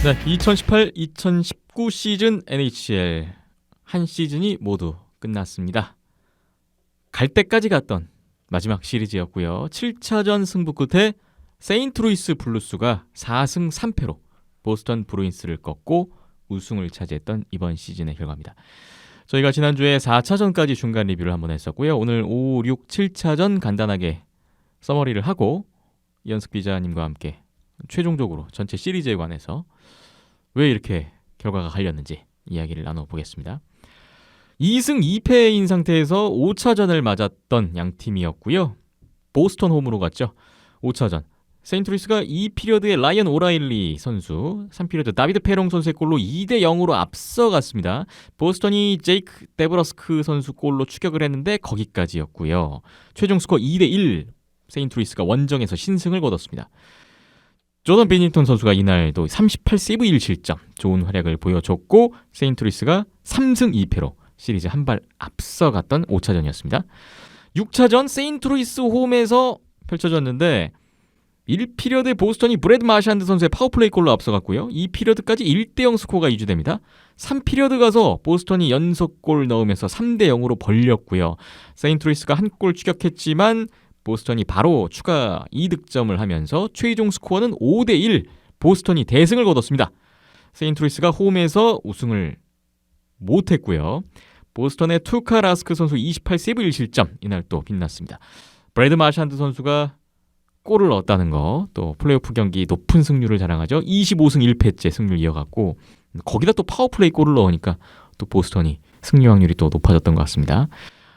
네, 2018-2019 시즌 NHL 한 시즌이 모두 끝났습니다. 갈 때까지 갔던 마지막 시리즈였고요. 7차전 승부 끝에 세인트루이스 블루스가 4승 3패로 보스턴 브루인스를 꺾고 우승을 차지했던 이번 시즌의 결과입니다. 저희가 지난주에 4차전까지 중간 리뷰를 한번 했었고요. 오늘 5, 6, 7차전 간단하게 서머리를 하고 이현숙 기자님과 함께 최종적으로 전체 시리즈에 관해서 왜 이렇게 결과가 갈렸는지 이야기를 나눠보겠습니다. 2승 2패인 상태에서 5차전을 맞았던 양 팀이었고요. 보스턴 홈으로 갔죠. 5차전 세인트루이스가 2피리어드의 라이언 오라일리 선수, 3피리어드 다비드 페롱 선수의 골로 2대0으로 앞서갔습니다. 보스턴이 제이크 데브러스크 선수 골로 추격을 했는데 거기까지였고요. 최종 스코어 2대1, 세인트루이스가 원정에서 신승을 거뒀습니다. 조던 비닝턴 선수가 이날도 38세이브 1실점 좋은 활약을 보여줬고 세인트루이스가 3승 2패로 시리즈 한 발 앞서갔던 5차전이었습니다. 6차전 세인트루이스 홈에서 펼쳐졌는데 1피리어드에 보스턴이 브래드 마샨드 선수의 파워플레이 골로 앞서갔고요. 2피리어드까지 1대0 스코어가 유지됩니다. 3피리어드 가서 보스턴이 연속골 넣으면서 3대0으로 벌렸고요. 세인트루이스가 한 골 추격했지만 보스턴이 바로 추가 2득점을 하면서 최종 스코어는 5대1, 보스턴이 대승을 거뒀습니다. 세인트루이스가 홈에서 우승을 못했고요. 보스턴의 투카 라스크 선수 28세이브 1실점 이날 또 빛났습니다. 브래드 마샨드 선수가 골을 넣었다는 거, 또 플레이오프 경기 높은 승률을 자랑하죠. 25승 1패째 승률 이어갔고 거기다 또 파워플레이 골을 넣으니까 또 보스턴이 승리 확률이 또 높아졌던 것 같습니다.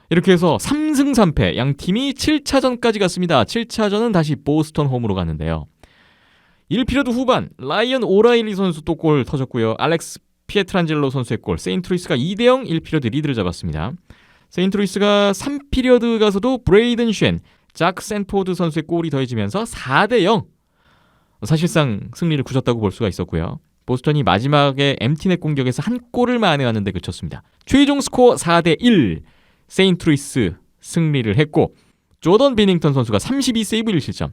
이렇게 해서 3승 3패 양 팀이 7차전까지 갔습니다. 7차전은 다시 보스턴 홈으로 갔는데요. 1피리어드 후반 라이언 오라일리 선수 또 골 터졌고요. 알렉스 피에트란젤로 선수의 골, 세인트루이스가 2대0 1피리어드 리드를 잡았습니다. 세인트루이스가 3피리어드 가서도 브레이든 쉔, 자크 샌포드 선수의 골이 더해지면서 4대0 사실상 승리를 굳혔다고 볼 수가 있었고요. 보스턴이 마지막에 엠티넷 공격에서 한 골을 만회하는데 그쳤습니다. 최종 스코어 4대1 세인트루이스 승리를 했고 조던 비닝턴 선수가 32세이브 1실점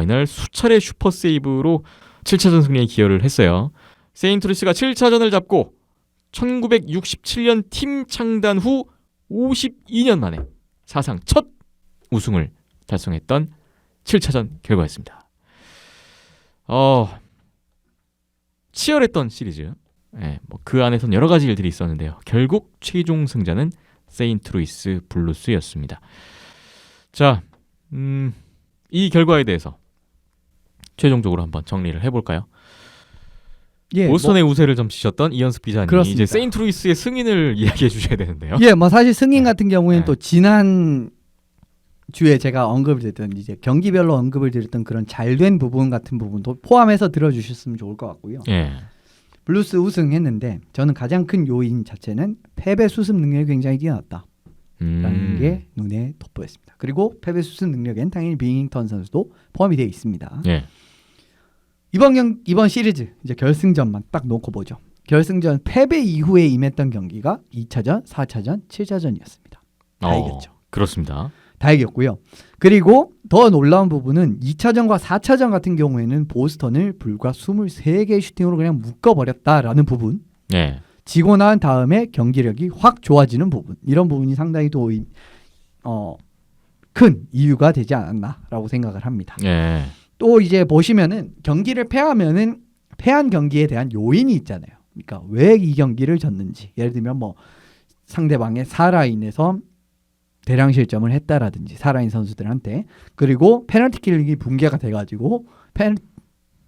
이날 수차례 슈퍼세이브로 7차전 승리에 기여를 했어요. 세인트루이스가 7차전을 잡고 1967년 팀 창단 후 52년 만에 사상 첫 우승을 달성했던 7차전 결과였습니다. 치열했던 시리즈. 그 안에선 여러 가지 일들이 있었는데요. 결국 최종 승자는 세인트루이스 블루스였습니다. 자, 이 결과에 대해서 최종적으로 한번 정리를 해볼까요? 보스턴의 우세를 좀 지셨던 이현숙 기자님이 그렇습니다. 이제 세인트루이스의 승인을 이야기해 주셔야 되는데요. 사실 승인 같은 경우에는 또 지난 주에 제가 언급을 드렸던 이제 경기별로 언급을 드렸던 그런 잘된 부분 같은 부분도 포함해서 들어주셨으면 좋을 것 같고요. 블루스 우승했는데 저는 가장 큰 요인 자체는 패배 수습 능력이 굉장히 뛰어났다라는 게 눈에 돋보였습니다. 그리고 패배 수습 능력엔 당연히 비닝턴 선수도 포함이 되어 있습니다. 이번 시리즈 이제 결승전만 딱 놓고 보죠. 결승전 패배 이후에 임했던 경기가 2차전, 4차전, 7차전이었습니다. 다 이겼죠. 그렇습니다. 다 이겼고요. 그리고 더 놀라운 부분은 2차전과 4차전 같은 경우에는 보스턴을 불과 23개의 슈팅으로 그냥 묶어버렸다라는 부분. 지고 난 다음에 경기력이 확 좋아지는 부분. 이런 부분이 상당히 또 큰 이유가 되지 않았나라고 생각을 합니다. 또 이제 보시면은 경기를 패한 경기에 대한 요인이 있잖아요. 그러니까 왜 이 경기를 졌는지. 예를 들면 뭐 상대방의 사라인에서 대량 실점을 했다라든지 사라인 선수들한테, 그리고 페널티킥이 붕괴가 돼가지고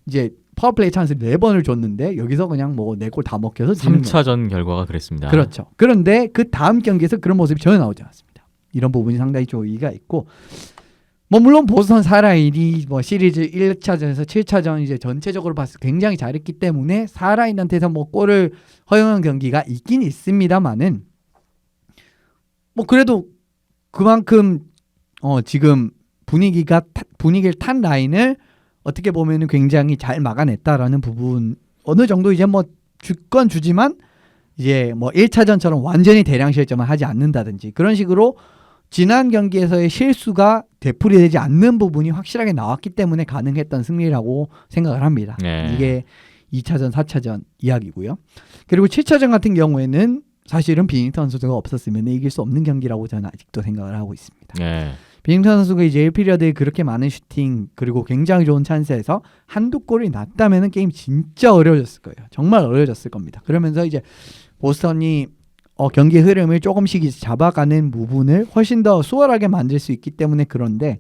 이제 파워플레이 찬스 4번을 줬는데 여기서 그냥 뭐 4골 다 먹혀서 3차전 결과가 그랬습니다. 그렇죠. 그런데 그 다음 경기에서 그런 모습이 전혀 나오지 않았습니다. 이런 부분이 상당히 좀 의의가 있고, 뭐 물론 보스턴 사라인이 뭐 시리즈 1차전에서 7차전 이제 전체적으로 봤을 때 굉장히 잘했기 때문에 사라인한테서 뭐 골을 허용한 경기가 있긴 있습니다만은 뭐 그래도 그만큼 지금 분위기를 탄 라인을 어떻게 보면은 굉장히 잘 막아냈다라는 부분, 어느 정도 이제 뭐 주건 주지만 이제 뭐 1차전처럼 완전히 대량 실점을 하지 않는다든지 그런 식으로 지난 경기에서의 실수가 되풀이되지 않는 부분이 확실하게 나왔기 때문에 가능했던 승리라고 생각을 합니다. 네. 이게 2차전, 4차전 이야기고요. 그리고 7차전 같은 경우에는 사실은 비닝턴 선수가 없었으면 이길 수 없는 경기라고 저는 아직도 생각을 하고 있습니다. 네. 비닝턴 선수가 이제 1피리어드에 그렇게 많은 슈팅 그리고 굉장히 좋은 찬스에서 한두 골이 났다면 게임 진짜 어려워졌을 거예요. 정말 어려워졌을 겁니다. 그러면서 이제 보스턴이 경기 흐름을 조금씩 이제 잡아가는 부분을 훨씬 더 수월하게 만들 수 있기 때문에 그런데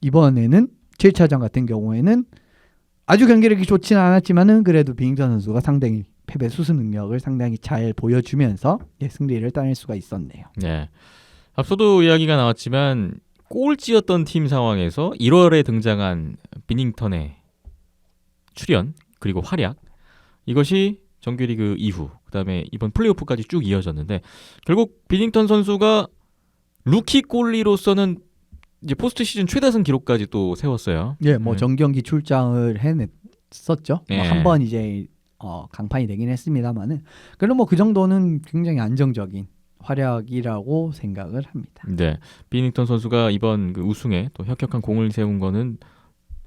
이번에는 7차전 같은 경우에는 아주 경기력이 좋지는 않았지만은 그래도 비닝턴 선수가 상당히 패배 수습 능력을 상당히 잘 보여주면서 승리를 따낼 수가 있었네요. 네. 앞서도 이야기가 나왔지만 꼴찌였던 팀 상황에서 1월에 등장한 비닝턴의 출연 그리고 활약 이것이 정규리그 이후 그다음에 이번 플레이오프까지 쭉 이어졌는데 결국 비닝턴 선수가 루키 골리로서는 이제 포스트 시즌 최다승 기록까지 또 세웠어요. 뭐 정경기 출장을 해냈었죠. 네. 뭐 한 번 이제 강판이 되긴 했습니다만은 그래도 뭐 그 정도는 굉장히 안정적인 활약이라고 생각을 합니다. 네, 비닝턴 선수가 이번 그 우승에 또 혁혁한 공을 세운 거는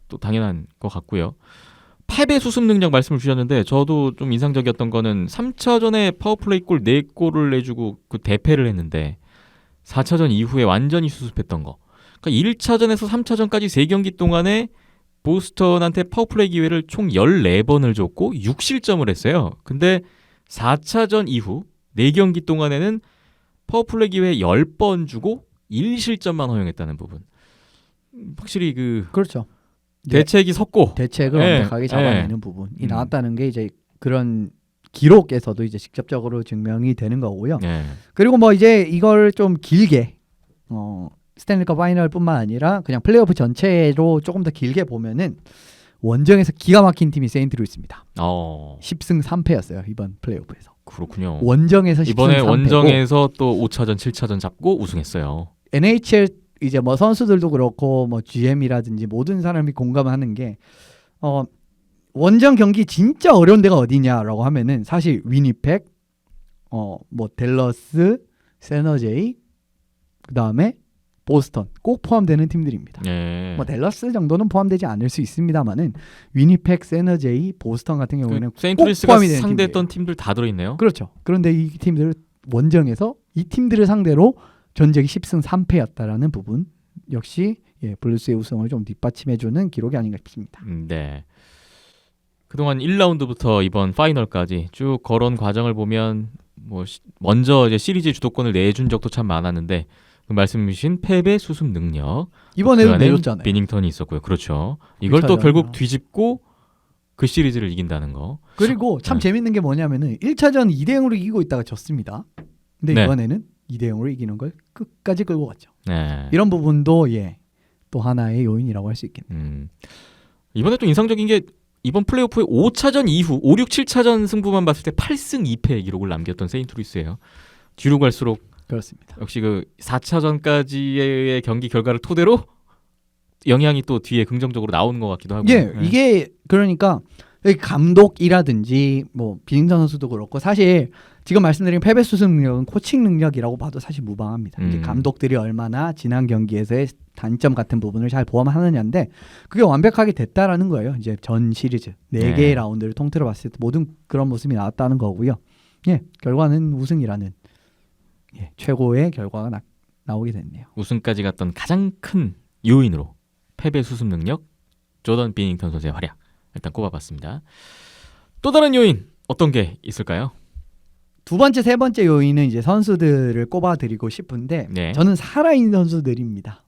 또 당연한 것 같고요. 패배 수습 능력 말씀을 주셨는데 저도 좀 인상적이었던 거는 3차전에 파워플레이 골 4골을 내주고 그 대패를 했는데 4차전 이후에 완전히 수습했던 거. 그러니까 1차전에서 3차전까지 3경기 동안에 보스턴한테 파워플레이 기회를 총 14번을 줬고 6실점을 했어요. 근데 4차전 이후 4경기 동안에는 파워플레이 기회 10번 주고 1실점만 허용했다는 부분. 확실히 그렇죠. 대책이 섰고 대책을 네, 완벽하게 잡아내는 부분이 나왔다는 게 이제 그런 기록에서도 이제 직접적으로 증명이 되는 거고요. 네. 그리고 뭐 이제 이걸 좀 길게 스탠리컵 파이널뿐만 아니라 그냥 플레이오프 전체로 조금 더 길게 보면은 원정에서 기가 막힌 팀이 세인트루이스입니다. 10승 3패였어요 이번 플레이오프에서. 그렇군요. 원정에서 10승 이번에 3패고 원정에서 또 5차전, 7차전 잡고 우승했어요. NHL 이제 뭐 선수들도 그렇고 뭐 GM이라든지 모든 사람이 공감하는 게 원정 경기 진짜 어려운 데가 어디냐라고 하면은 사실 위니펙, 뭐 댈러스, 세너제이, 그 다음에 보스턴 꼭 포함되는 팀들입니다. 네. 뭐 댈러스 정도는 포함되지 않을 수 있습니다만은 위니펙, 세너제이, 보스턴 같은 경우에는 꼭 세인트루이스가 포함이 되는 상대했던 팀들이에요. 팀들 다 들어있네요. 그렇죠. 그런데 이 팀들 원정에서 이 팀들을 상대로 전적이 10승 3패였다라는 부분 역시 블루스의 우승을 좀 뒷받침해주는 기록이 아닌가 싶습니다. 네. 그동안 1라운드부터 이번 파이널까지 쭉 걸어온 과정을 보면 뭐 먼저 이제 시리즈 주도권을 내준 적도 참 많았는데 그 말씀 주신 패배 수습 능력 이번에도 그 안에 내줬잖아요. 비닝턴이 있었고요. 그렇죠. 이걸 또 결국 뒤집고 그 시리즈를 이긴다는 거. 그리고 참 재밌는 게 뭐냐면은 1차전 2대0으로 이기고 있다가 졌습니다. 근데 네. 이번에는 2대0으로 이기는 걸 끝까지 끌고 갔죠. 네. 이런 부분도 또 하나의 요인이라고 할 수 있겠네요. 이번에 또 인상적인 게 이번 플레이오프의 5차전 이후 5, 6, 7차전 승부만 봤을 때 8승 2패 기록을 남겼던 세인트루이스예요. 뒤로 갈수록 그렇습니다. 역시 그 4차전까지의 경기 결과를 토대로 영향이 또 뒤에 긍정적으로 나오는 것 같기도 하고. 이게 그러니까 감독이라든지 뭐 비닝턴 선수도 그렇고 사실 지금 말씀드린 패배 수습 능력은 코칭 능력이라고 봐도 사실 무방합니다. 이제 감독들이 얼마나 지난 경기에서의 단점 같은 부분을 잘 보완하느냐인데 그게 완벽하게 됐다라는 거예요. 이제 전 시리즈 4개의 라운드를 통틀어 봤을 때 모든 그런 모습이 나왔다는 거고요. 결과는 우승이라는 최고의 결과가 나오게 됐네요. 우승까지 갔던 가장 큰 요인으로 패배 수습 능력 조던 비닝턴 선수의 활약 일단 꼽아봤습니다. 또 다른 요인 어떤 게 있을까요? 두 번째, 세 번째 요인은 이제 선수들을 꼽아드리고 싶은데 저는 살아있는 선수들입니다.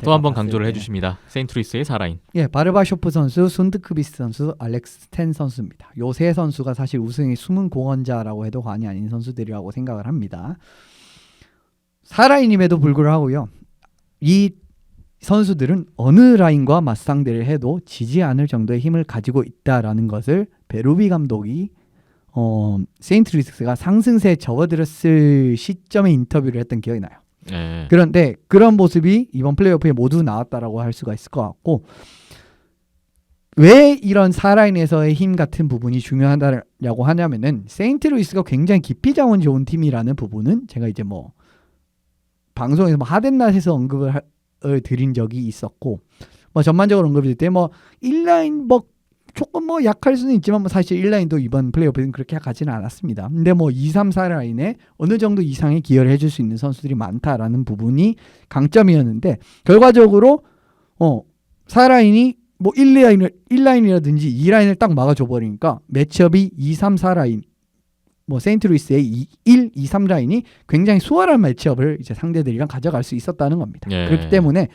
또 한 번 강조를 해주십니다. 세인트루이스의 살아인. 바르바쇼프 선수, 순드크비스 선수, 알렉스 스텐 선수입니다. 요 세 선수가 사실 우승의 숨은 공헌자라고 해도 과언이 아닌 선수들이라고 생각을 합니다. 살아있임에도 불구하고요. 이 선수들은 어느 라인과 맞상대를 해도 지지 않을 정도의 힘을 가지고 있다라는 것을 베루비 감독이 세인트루이스가 상승세에 접어들었을 시점에 인터뷰를 했던 기억이 나요. 그런데 그런 모습이 이번 플레이오프에 모두 나왔다라고 할 수가 있을 것 같고 왜 이런 살아인에서의 힘 같은 부분이 중요하다고 하냐면은 세인트루이스가 굉장히 깊이 자원 좋은 팀이라는 부분은 제가 이제 뭐 방송에서 뭐 하덴낫에서 언급을 드린 적이 있었고 뭐 전반적으로 언급이 될 때 뭐 1라인 뭐 조금 뭐 약할 수는 있지만 뭐 사실 1라인도 이번 플레이오프는 그렇게 약하지는 않았습니다. 근데 뭐 2, 3, 4라인에 어느 정도 이상의 기여를 해줄 수 있는 선수들이 많다라는 부분이 강점이었는데 결과적으로 4라인이 뭐 1라인이라든지 2라인을 딱 막아줘 버리니까 매치업이 2, 3, 4라인 뭐 세인트루이스의 1, 2, 3라인이 굉장히 수월한 매치업을 이제 상대들이랑 가져갈 수 있었다는 겁니다. 예. 그렇기 때문에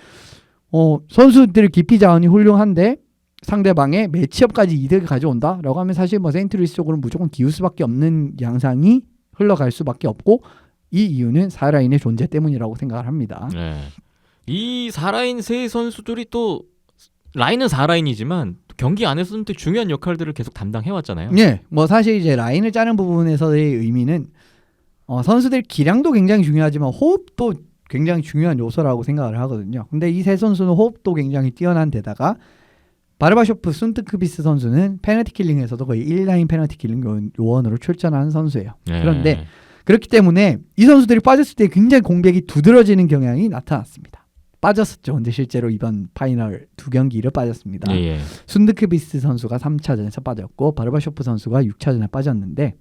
선수들 깊이 자원이 훌륭한데 상대방의 매치업까지 이득을 가져온다라고 하면 사실 뭐 세인트루이스 쪽으로 무조건 기울 수밖에 없는 양상이 흘러갈 수밖에 없고 이 이유는 4라인의 존재 때문이라고 생각을 합니다. 네. 이 4라인 세 선수들이 또 라인은 4라인이지만 경기 안에서는 또 중요한 역할들을 계속 담당해 왔잖아요. 예, 뭐 사실 이제 라인을 짜는 부분에서의 의미는 선수들 기량도 굉장히 중요하지만 호흡도 굉장히 중요한 요소라고 생각을 하거든요. 근데 이 세 선수는 호흡도 굉장히 뛰어난 데다가 바르바쇼프 순트크비스 선수는 페널티 킬링에서도 거의 1라인 페널티 킬링 요원으로 출전하는 선수예요. 네. 그런데 그렇기 때문에 이 선수들이 빠졌을 때 굉장히 공백이 두드러지는 경향이 나타났습니다. 빠졌었죠. 근데 실제로 이번 파이널 2경기를 빠졌습니다. 예. 순드크비스 선수가 3차전에서 빠졌고 바르바쇼프 선수가 6차전에 빠졌는데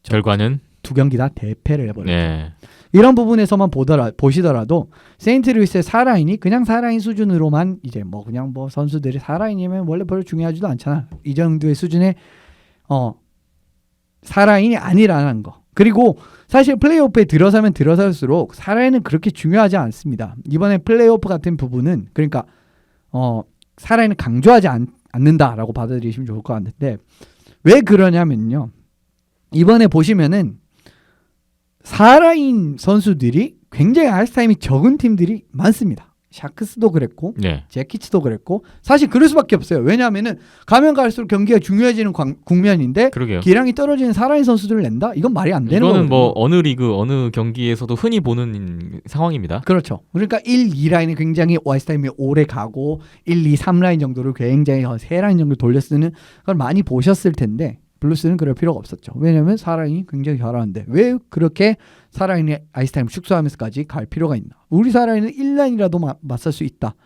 결과는 2경기 다 대패를 해버렸죠. 네. 이런 부분에서만 보시더라도 세인트루이스의 4라인이 그냥 4라인 수준으로만 이제 뭐 그냥 뭐 선수들이 4라인이면 원래 별로 중요하지도 않잖아. 이 정도의 수준의 4라인이 아니라는 거. 그리고 사실 플레이오프에 들어서면 들어설수록 4라인은 그렇게 중요하지 않습니다. 이번에 플레이오프 같은 부분은 그러니까 4라인을 강조하지 않는다라고 받아들이시면 좋을 것 같은데 왜 그러냐면요. 이번에 보시면은 4라인 선수들이 굉장히 아이스타임이 적은 팀들이 많습니다. 샤크스도 그랬고 네. 제키츠도 그랬고 사실 그럴 수밖에 없어요. 왜냐하면은 가면 갈수록 경기가 중요해지는 국면인데 그러게요. 기량이 떨어지는 4라인 선수들을 낸다? 이건 말이 안 되는 이거는 거거든요. 뭐 어느 리그 어느 경기에서도 흔히 보는 상황입니다. 그렇죠. 그러니까 1, 2라인이 굉장히 아이스타임이 오래 가고 1, 2, 3라인 정도를 굉장히 3라인 정도 돌려 쓰는 걸 많이 보셨을 텐데 블루스는 그럴 필요가 없었죠. 왜냐하면 4라인이 굉장히 잘하는데 왜 그렇게 4라인의 아이스타임을 축소하면서까지 갈 필요가 있나. 우리 4라인은 1라인이라도 맞설 수 있다.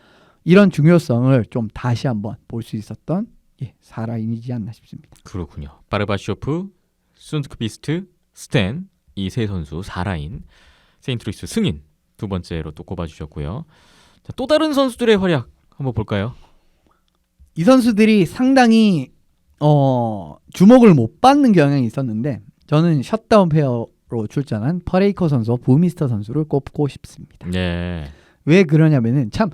이런 중요성을 좀 다시 한번 볼 수 있었던 4라인이지 않나 싶습니다. 그렇군요. 바르바쇼프, 순드크비스트, 스탠 이 세 선수 4라인 세인트루이스 승인 두 번째로 또 꼽아주셨고요. 자, 또 다른 선수들의 활약 한번 볼까요? 이 선수들이 상당히 주목을 못 받는 경향이 있었는데 저는 셧다운 페어로 출전한 퍼레이커 선수와 부미스터 선수를 꼽고 싶습니다. 네. 왜 그러냐면은 참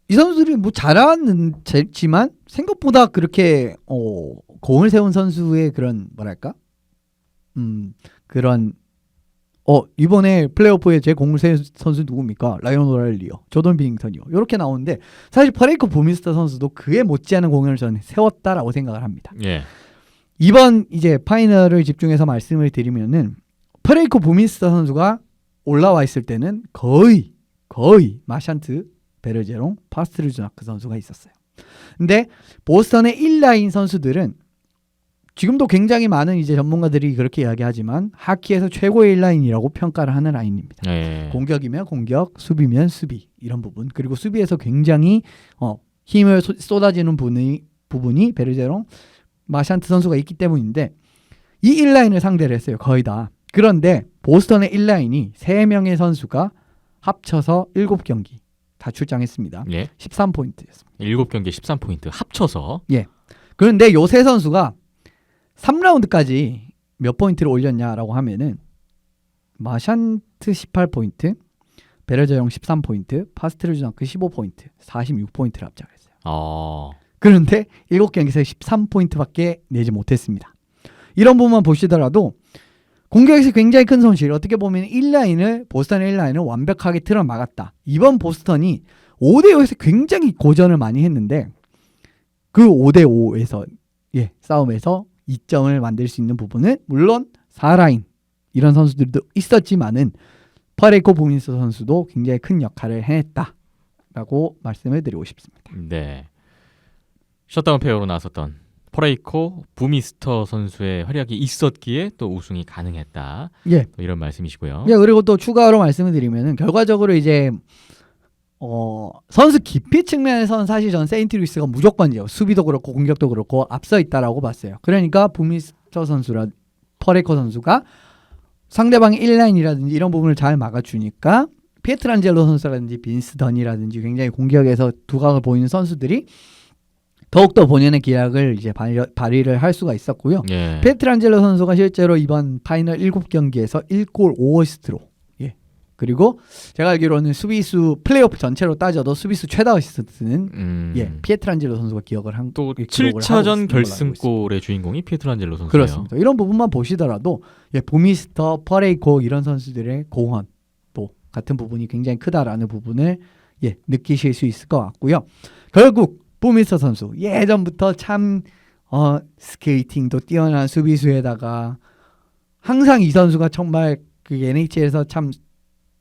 이 선수들이 뭐 잘하지만 생각보다 그렇게 공을 세운 선수의 그런 뭐랄까 그런 이번에 플레이오프에 제 공을 세운 선수 누굽니까? 라이언 오랄리요, 조던 비닝턴이요. 이렇게 나오는데 사실 퍼레이커 부미스터 선수도 그에 못지않은 공을 저는 세웠다라고 생각을 합니다. 예. 이번 이제 파이널을 집중해서 말씀을 드리면은 퍼레이커 부미스터 선수가 올라와 있을 때는 거의 마샨트, 베르제롱, 파스트르즈나크 선수가 있었어요. 근데 보스턴의 1라인 선수들은 지금도 굉장히 많은 이제 전문가들이 그렇게 이야기하지만 하키에서 최고의 1라인이라고 평가를 하는 라인입니다. 예. 공격이면 공격, 수비면 수비 이런 부분. 그리고 수비에서 굉장히 힘을 쏟아지는 부분이 베르제롱, 마샨트 선수가 있기 때문인데 이 1라인을 상대를 했어요. 거의 다. 그런데 보스턴의 1라인이 3명의 선수가 합쳐서 7경기 다 출장했습니다. 예. 13포인트였습니다. 7경기 13포인트 합쳐서 그런데 요 세 선수가 3라운드까지 몇 포인트를 올렸냐라고 하면은 마샨트 18포인트, 베르제용 13포인트, 파스트르즈나크 15포인트, 46포인트를 합작했어요. 그런데 7경기에서 13포인트밖에 내지 못했습니다. 이런 부분만 보시더라도 공격에서 굉장히 큰 손실. 어떻게 보면 1라인을 보스턴의 1라인을 완벽하게 틀어 막았다. 이번 보스턴이 5대5에서 굉장히 고전을 많이 했는데 그 5대5에서 싸움에서 2점을 만들 수 있는 부분은 물론 4라인 이런 선수들도 있었지만은 퍼레이코 부민스 선수도 굉장히 큰 역할을 해냈다라고 말씀을 드리고 싶습니다. 네. 셧다운 페어로 나섰던 퍼레이코 부미스터 선수의 활약이 있었기에 또 우승이 가능했다. 또 이런 말씀이시고요. 그리고 또 추가로 말씀을 드리면은 결과적으로 이제 선수 깊이 측면에서는 사실 전 세인트 루이스가 무조건이요. 수비도 그렇고 공격도 그렇고 앞서 있다라고 봤어요. 그러니까 부미스터 선수라 퍼레코 선수가 상대방의 1라인이라든지 이런 부분을 잘 막아주니까 피에트란젤로 선수라든지 빈스 던이라든지 굉장히 공격에서 두각을 보이는 선수들이 더욱더 본연의 기량을 이제 발휘를 할 수가 있었고요. 예. 피에트란젤로 선수가 실제로 이번 파이널 7경기에서 1골 5어시스트로 그리고 제가 알기로는 수비수 플레이오프 전체로 따져도 수비수 최다 어시스트는 피에트란젤로 선수가 기억을 한 또 기록을 7차전 하고 있는 결승골의 주인공이 피에트란젤로 선수예요. 그렇습니다. 이런 부분만 보시더라도 부미스터, 퍼레이코 이런 선수들의 공헌 또 같은 부분이 굉장히 크다라는 부분을 느끼실 수 있을 것 같고요. 결국 부미스터 선수 예전부터 참 스케이팅도 뛰어난 수비수에다가 항상 이 선수가 정말 그 NHL에서 참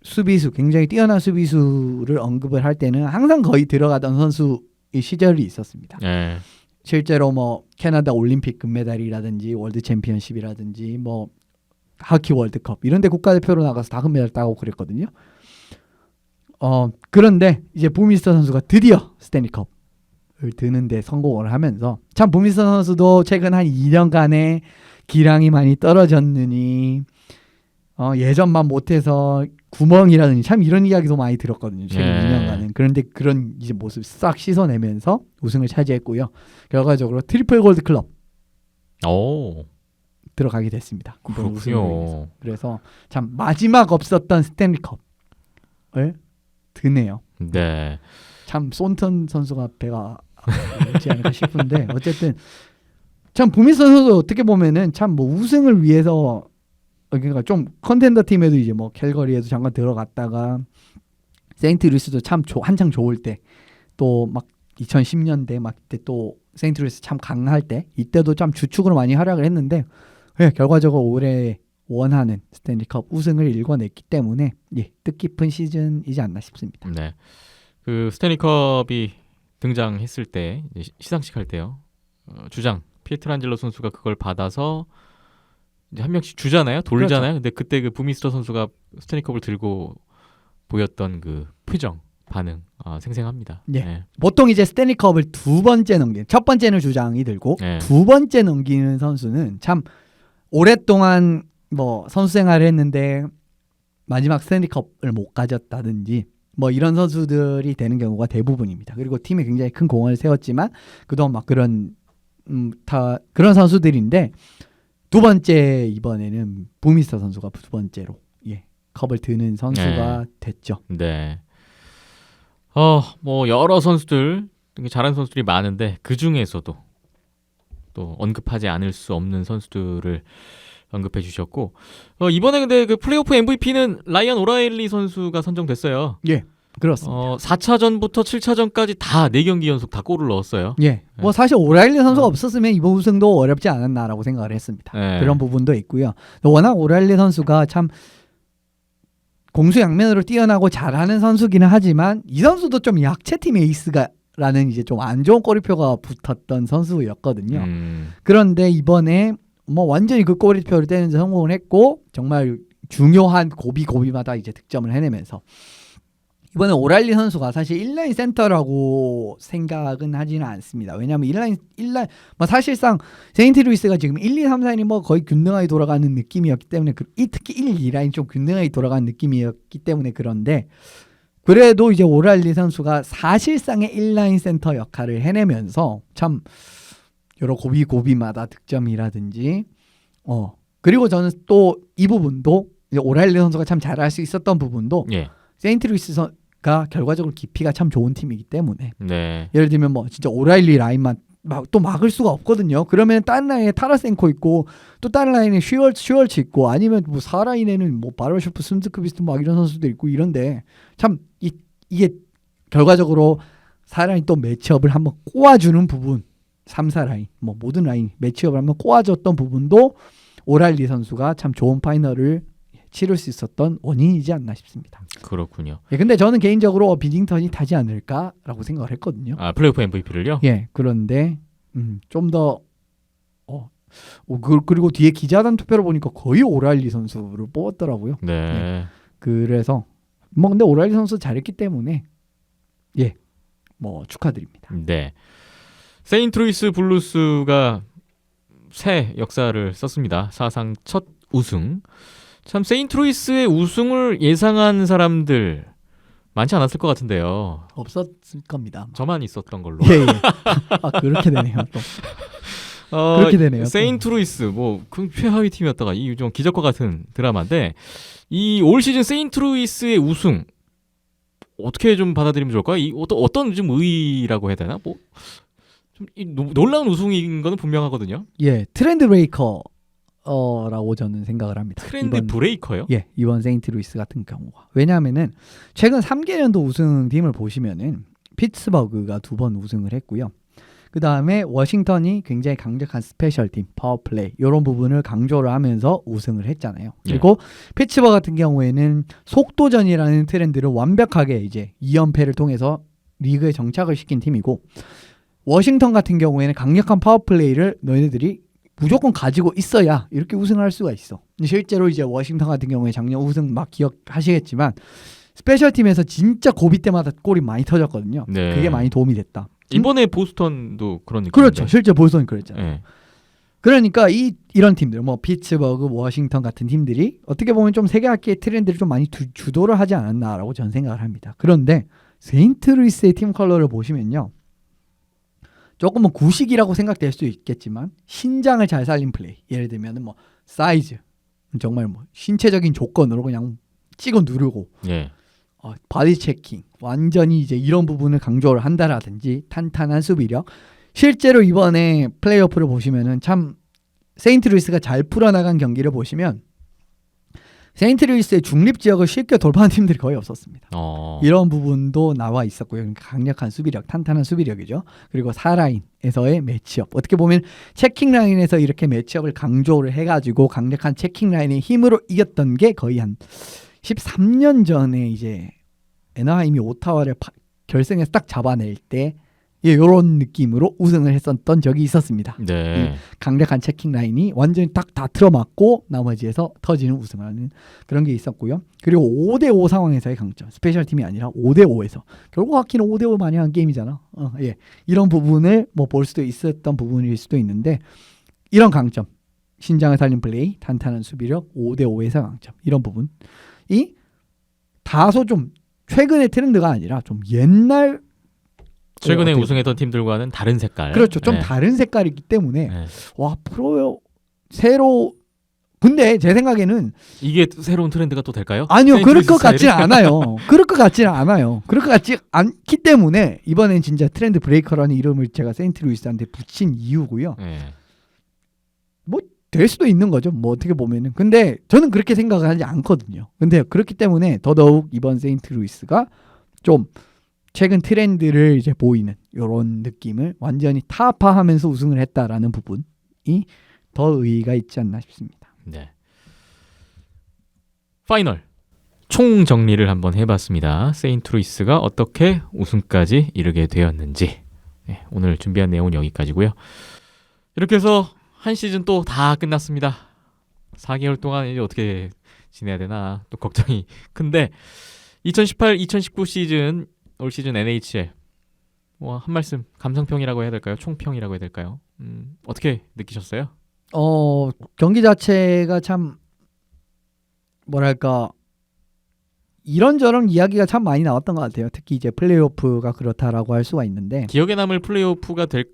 수비수 굉장히 뛰어난 수비수를 언급을 할 때는 항상 거의 들어가던 선수의 시절이 있었습니다. 예. 실제로 뭐 캐나다 올림픽 금메달이라든지 월드 챔피언십이라든지 뭐 하키 월드컵 이런 데 국가대표로 나가서 다 금메달 따고 그랬거든요. 그런데 이제 부미스터 선수가 드디어 스탠리컵을 드는데 성공을 하면서 참 부미스터 선수도 최근 한 2년간의 기량이 많이 떨어졌느니 예전만 못해서 구멍이라든지 참 이런 이야기도 많이 들었거든요. 최근 2년간은. 그런데 그런 이제 모습 싹 씻어내면서 우승을 차지했고요. 결과적으로 트리플 골드 클럽 오. 들어가게 됐습니다. 그렇군요. 그래서 참 마지막 없었던 스탠리컵을 드네요. 네. 참 손턴 선수가 배가 아프지 않을까 싶은데 어쨌든 참 부미스터 선수 어떻게 보면은 참 뭐 우승을 위해서 그러니까 좀 컨텐더 팀에도 이제 뭐 캘거리에도 잠깐 들어갔다가 세인트 루이스도 참 한창 좋을 때 또 막 2010년대 막 그때 또 세인트 루이스 참 강할 때 이때도 참 주축으로 많이 활약을 했는데 결과적으로 올해 원하는 스탠리컵 우승을 일궈냈기 때문에 뜻깊은 시즌이지 않나 싶습니다. 네. 그 스탠리컵이 등장했을 때 시상식 할 때요. 주장 피에트란젤로 선수가 그걸 받아서 이제 한 명씩 주잖아요. 돌잖아요. 그렇죠. 근데 그때 그 부미스터 선수가 스탠리컵을 들고 보였던 그 표정, 반응 생생합니다. 네. 보통 이제 스탠리컵을 두 번째 넘긴 첫 번째는 주장이 들고 두 번째 넘기는 선수는 참 오랫동안 뭐 선수 생활을 했는데 마지막 스탠리컵을 못 가졌다든지 뭐 이런 선수들이 되는 경우가 대부분입니다. 그리고 팀에 굉장히 큰 공헌을 세웠지만 그동안 막 그런 그런 선수들인데 두 번째 이번에는 부미스터 선수가 두 번째로 컵을 드는 선수가 됐죠. 네. 뭐 여러 선수들 잘하는 선수들이 많은데 그 중에서도 또 언급하지 않을 수 없는 선수들을 언급해 주셨고 이번에 근데 그 플레이오프 MVP는 라이언 오라일리 선수가 선정됐어요. 그렇습니다. 4차전부터 7차전까지 다 4경기 연속 다 골을 넣었어요. 뭐 사실 오라일리 선수가 없었으면 이번 우승도 어렵지 않았나라고 생각을 했습니다. 그런 부분도 있고요. 워낙 오라일리 선수가 참 공수양면으로 뛰어나고 잘하는 선수기는 하지만 이 선수도 좀 약체팀 에이스가라는 이제 좀 안 좋은 꼬리표가 붙었던 선수였거든요. 그런데 이번에 뭐 완전히 그 꼬리표를 떼는 데 성공을 했고 정말 중요한 고비마다 이제 득점을 해내면서 이번에 오랄리 선수가 사실 1라인 센터라고 생각은 하지는 않습니다. 왜냐하면 1라인 뭐 사실상 세인트 루이스가 지금 1, 2, 3, 4인이 뭐 거의 균등하게 돌아가는 느낌이었기 때문에 특히 1, 2라인 좀 균등하게 돌아가는 느낌이었기 때문에 그런데 그래도 이제 오랄리 선수가 사실상의 1라인 센터 역할을 해내면서 참 여러 고비마다 득점이라든지 그리고 저는 또 이 부분도 오랄리 선수가 참 잘할 수 있었던 부분도 세인트 루이스가 결과적으로 깊이가 참 좋은 팀이기 때문에 예를 들면 뭐 진짜 오라일리 라인만 또 막을 수가 없거든요. 그러면 다른 라인에 타라센코 있고 또 다른 라인에 슈얼츠 있고 아니면 뭐 4라인에는 뭐 바로쇼프 순드크비스트 막 이런 선수도 있고 이런데 참 이게 결과적으로 4라인 또 매치업을 한번 꼬아주는 부분 3, 4라인 뭐 모든 라인 매치업을 한번 꼬아줬던 부분도 오랄리 선수가 참 좋은 파이널을 치를 수 있었던 원인이지 않나 싶습니다. 그렇군요. 근데 저는 개인적으로 비딩턴이 타지 않을까라고 생각을 했거든요. 플레이오프 MVP를요? 그런데 좀 더 그리고 뒤에 기자단 투표를 보니까 거의 오랄리 선수를 뽑았더라고요. 네. 그래서 뭐 근데 오랄리 선수 잘했기 때문에 뭐 축하드립니다. 네. 세인트루이스 블루스가 새 역사를 썼습니다. 사상 첫 우승. 참 세인트루이스의 우승을 예상한 사람들 많지 않았을 것 같은데요. 없었을 겁니다. 저만 있었던 걸로. 예. 아, 그렇게 되네요. 또. 그렇게 되네요. 세인트루이스 그 최하위 팀이었다가 이 좀 기적과 같은 드라마인데 이 올 시즌 세인트루이스의 우승 어떻게 좀 받아들이면 좋을까요? 이 어떤 좀 의의라고 해야 되나? 좀 놀라운 우승인 거는 분명하거든요. 예, 트렌드 브레이커라고 저는 생각을 합니다. 트렌드 브레이커요? 예, 이번 세인트루이스 같은 경우가. 왜냐하면은 최근 3개년도 우승팀을 보시면은 피츠버그가 2번 우승을 했고요. 그 다음에 워싱턴이 굉장히 강력한 스페셜팀, 파워플레이 이런 부분을 강조를 하면서 우승을 했잖아요. 그리고 피츠버그 같은 경우에는 속도전이라는 트렌드를 완벽하게 이제 2연패를 통해서 리그에 정착을 시킨 팀이고 워싱턴 같은 경우에는 강력한 파워플레이를 너희들이 무조건 가지고 있어야 이렇게 우승을 할 수가 있어. 실제로 이제 워싱턴 같은 경우에 작년 우승 막 기억하시겠지만 스페셜팀에서 진짜 고비 때마다 골이 많이 터졌거든요. 네. 그게 많이 도움이 됐다. 이번에 보스턴도 그런 느낌. 그렇죠. 실제 보스턴이 그랬잖아요. 네. 그러니까 이런 팀들, 뭐 피츠버그, 워싱턴 같은 팀들이 어떻게 보면 좀 세계학기의 트렌드를 좀 많이 주도를 하지 않았나라고 저는 생각을 합니다. 그런데 세인트루이스의 팀 컬러를 보시면요, 조금은 구식이라고 생각될 수 있겠지만 신장을 잘 살린 플레이, 예를 들면 뭐 사이즈, 정말 뭐 신체적인 조건으로 그냥 찍어 누르고. 예. 바디 체킹 완전히 이제 이런 부분을 강조를 한다라든지 탄탄한 수비력. 실제로 이번에 플레이오프를 보시면은 참 세인트루이스가 잘 풀어나간 경기를 보시면 세인트루이스의 중립 지역을 쉽게 돌파한 팀들이 거의 없었습니다. 이런 부분도 나와 있었고요. 그러니까 강력한 수비력, 탄탄한 수비력이죠. 그리고 4라인에서의 매치업. 어떻게 보면 체킹 라인에서 이렇게 매치업을 강조를 해가지고 강력한 체킹 라인의 힘으로 이겼던 게 거의 한 13년 전에 이제 애나하임이 오타와를 결승에서 딱 잡아낼 때 이런 느낌으로 우승을 했었던 적이 있었습니다. 네. 강력한 체킹 라인이 완전히 딱 다 틀어맞고 나머지에서 터지는 우승을 하는 그런 게 있었고요. 그리고 5대5 상황에서의 강점. 스페셜 팀이 아니라 5대5에서. 결국 하키는 5대5 많이 한 게임이잖아. 예. 이런 부분을 뭐 볼 수도 있었던 부분일 수도 있는데 이런 강점. 신장을 살린 플레이, 탄탄한 수비력, 5대5에서 강점. 이런 부분. 이 다소 좀 최근의 트렌드가 아니라 좀 옛날 최근에 우승했던 팀들과는 다른 색깔. 그렇죠. 좀 다른 색깔이기 때문에 와 프로 새로. 근데 제 생각에는 이게 새로운 트렌드가 또 될까요? 아니요. 그럴 것 같지는 않아요. 그럴 것 같지는 않아요. 그럴 것 같지 않기 때문에 이번엔 진짜 트렌드 브레이커라는 이름을 제가 세인트루이스한테 붙인 이유고요. 뭐 될 수도 있는 거죠. 뭐 어떻게 보면은. 근데 저는 그렇게 생각을 하지 않거든요. 근데 그렇기 때문에 더더욱 이번 세인트루이스가 좀 최근 트렌드를 이제 보이는 이런 느낌을 완전히 타파하면서 우승을 했다라는 부분이 더 의의가 있지 않나 싶습니다. 네. 파이널 총 정리를 한번 해봤습니다. 세인트루이스가 어떻게 우승까지 이르게 되었는지. 네, 오늘 준비한 내용은 여기까지고요. 이렇게 해서 한 시즌 또 다 끝났습니다. 4개월 동안 이제 어떻게 지내야 되나 또 걱정이 큰데 2018-2019 시즌 올 시즌 NHL 한 말씀 감상평이라고 해야 될까요? 총평이라고 해야 될까요? 어떻게 느끼셨어요? 경기 자체가 참 뭐랄까 이런저런 이야기가 참 많이 나왔던 것 같아요. 특히 이제 플레이오프가 그렇다라고 할 수가 있는데 기억에 남을 플레이오프가 될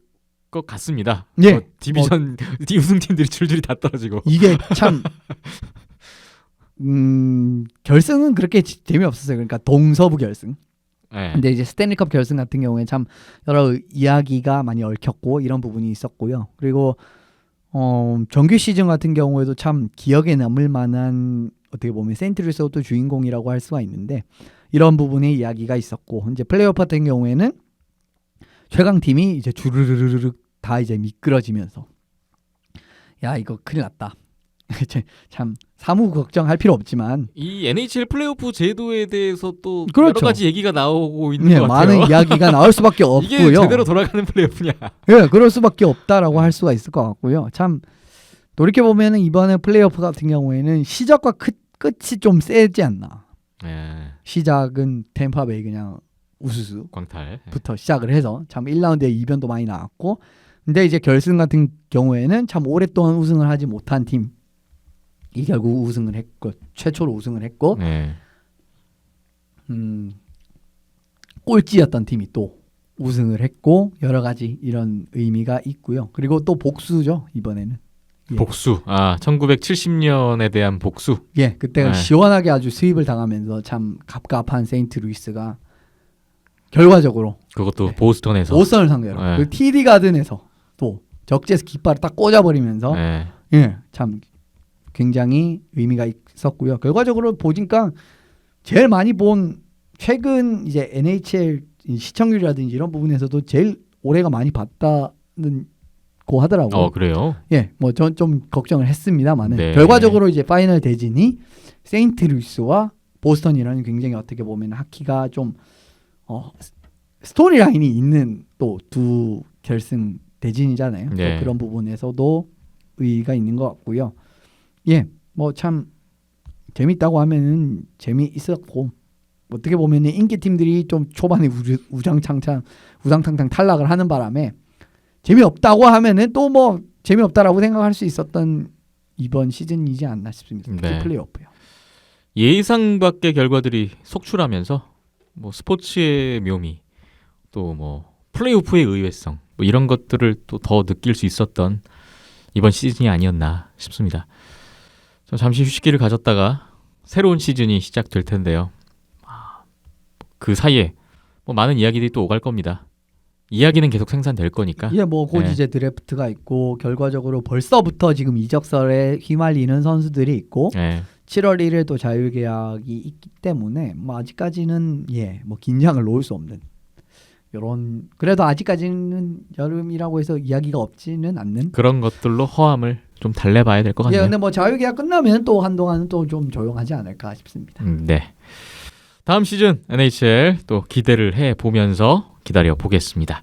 것 같습니다. 예. 디비전 우승팀들이 줄줄이 다 떨어지고 이게 참 결승은 그렇게 재미없었어요. 그러니까 동서부 결승. 네. 근데 이제 스탠리컵 결승 같은 경우에 참 여러 이야기가 많이 얽혔고 이런 부분이 있었고요. 그리고 정규 시즌 같은 경우에도 참 기억에 남을 만한 어떻게 보면 세인트루이스가 또 주인공이라고 할 수가 있는데 이런 부분의 이야기가 있었고 이제 플레이오프 같은 경우에는 최강 팀이 이제 주르르르륵 다 이제 미끄러지면서 야 이거 큰일 났다. 참 사무 걱정할 필요 없지만 이 NHL 플레이오프 제도에 대해서 또 그렇죠. 여러 가지 얘기가 나오고 있는 것 같아요. 많은 이야기가 나올 수밖에 없고요. 이게 제대로 돌아가는 플레이오프냐? 예, 그럴 수밖에 없다라고 할 수가 있을 것 같고요. 참 돌이켜 보면은 이번에 플레이오프 같은 경우에는 시작과 끝이 좀 세지 않나. 네. 시작은 템파베이 그냥 우수수부터 광탈. 시작을 해서 참 1라운드에 이변도 많이 나왔고, 근데 이제 결승 같은 경우에는 참 오랫동안 우승을 하지 못한 팀이 결국 우승을 했고, 최초로 우승을 했고, 네. 꼴찌였던 팀이 또 우승을 했고, 여러 가지 이런 의미가 있고요. 그리고 또 복수죠, 이번에는. 예. 복수. 1970년에 대한 복수. 예, 그때가 네. 시원하게 아주 스윕을 당하면서 참 갑갑한 세인트루이스가 결과적으로 그것도 네. 보스턴에서. 보스턴을 상대로 네. 그 TD 가든에서 또 적재에서 깃발을 딱 꽂아버리면서 네. 예, 참 굉장히 의미가 있었고요. 결과적으로 보니까 제일 많이 본 최근 이제 NHL 시청률이라든지 이런 부분에서도 제일 올해가 많이 봤다는 고 하더라고요. 그래요? 예, 뭐 전 좀 걱정을 했습니다만은 네. 결과적으로 이제 파이널 대진이 세인트루이스와 보스턴이라는 굉장히 어떻게 보면 하키가 좀 스토리 라인이 있는 또 두 결승 대진이잖아요. 네. 또 그런 부분에서도 의의가 있는 것 같고요. 예, 뭐 참 재밌다고 하면은 재미있었고, 어떻게 보면은 인기 팀들이 좀 초반에 우장탕탕 탈락을 하는 바람에 재미없다고 하면은 또 뭐 재미없다라고 생각할 수 있었던 이번 시즌이지 않나 싶습니다. 특히 네. 플레이오프요. 예상 밖의 결과들이 속출하면서 뭐 스포츠의 묘미, 또 뭐 플레이오프의 의외성, 뭐 이런 것들을 또 더 느낄 수 있었던 이번 시즌이 아니었나 싶습니다. 저 잠시 휴식기를 가졌다가 새로운 시즌이 시작될 텐데요. 그 사이에 뭐 많은 이야기들이 또 오갈 겁니다. 이야기는 계속 생산될 거니까. 예, 뭐 곧 네. 이제 드래프트가 있고 결과적으로 벌써부터 지금 이적설에 휘말리는 선수들이 있고 네. 7월 1일 또 자유계약이 있기 때문에 뭐 아직까지는 뭐 긴장을 놓을 수 없는 이런, 그래도 아직까지는 여름이라고 해서 이야기가 없지는 않는. 그런 것들로 허함을 좀 달래봐야 될 것 예, 같네요. 근데 뭐 자유계약 끝나면 또 한동안은 또 좀 조용하지 않을까 싶습니다. 네. 다음 시즌 NHL 또 기대를 해 보면서 기다려 보겠습니다.